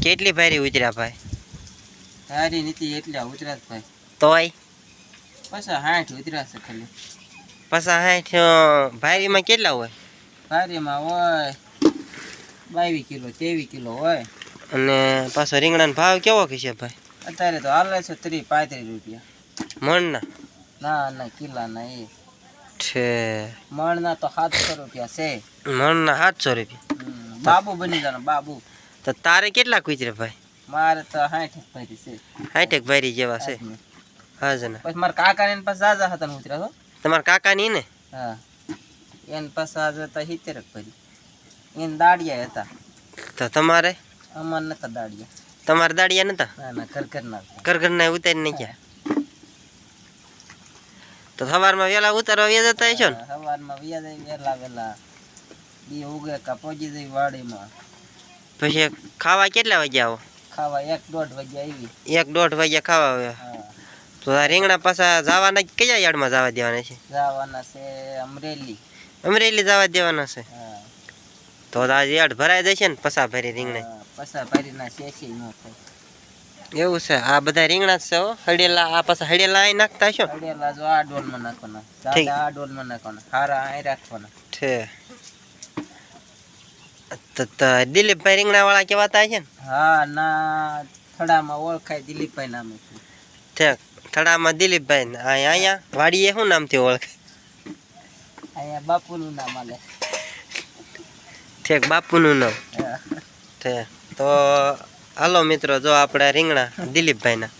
કેટલી ભારી ઉતર્યા ભાઈ? સારી નીતિ એટલા ઉતરાત ભાઈ. તોય પાછા 60 ઉતરાશે ખાલી. પાછા 60 ભારીમાં કેટલા હોય? ભારીમાં હોય 22 કિલો 23 કિલો હોય. અને પાછો રીંગણાનો ભાવ કેવો છે ભાઈ? અત્યારે તો હાલે છે 30-35 રૂપિયા મણના? ના કિલાના એ છે મણના તો 700 રૂપિયા છે. મણના 700 રૂપિયા. બાબુ બની જવાનો બાબુ. તો તારે કેટલા કુતરે ભાઈ? મારે તો 60 ભારી છે. 60 ભારી જેવા છે. હા જના. પછી મારા કાકા ને પાસે જાજા હતા ઉતર્યા તો. તમારા કાકાની ને? હા એને પાસે આજે તો 70 ભારી. એને દાડિયા હતા. તો તમારે? અમાર નતા દાડિયા. તમારે દાડિયા નતા? ના ઘરના. ઘરના ઉતારી નહીં ગયા. તો સવારમાં વેલા ઉતારવા વ્યા જતા હશો ને? સવારમાં વ્યા જાય વેલા દી ઉગે કા પહોંચી જાય વાડીમાં. પછી ખાવા કેટલા વાગ્યા આવો? ખાવા 1-1.5 વાગ્યા આવી. 1-1.5 વાગ્યા ખાવા આવ્યા. તો આ રીંગણા પાછા જવાના કયા યાર્ડમાં જવા દેવાના છે? જવાના છે અમરેલી. અમરેલી જવા દેવાના છે? તો આ યાર્ડ ભરાઈ જશે ને પસા ભરી રીંગણા? પસા ભરીના શેષી ન થાય. એવું છે? આ બધા રીંગણા છે હો હડેલા. આ પાછા હડેલા અહીં નાખતા છો? હડેલા જો આ ડોલમાં નાખવાના. સાદા આ ડોલમાં નાખવાના. હારા અહીં રાખવાના. છે તો દિલીપભાઈ રીંગણા વાળા કેવાતા છે ને? હા ના થડામાં ઓળખાય દિલીપભાઈ નામે. ઠેક થડામાં દિલીપભાઈ. અહીંયા વાડીએ શું નામથી ઓળખાય? અહીંયા બાપુનું નામ આલે. ઠેક બાપુનું નામ. ઠેક તો હાલો મિત્રો જો આપણે રીંગણા દિલીપભાઈના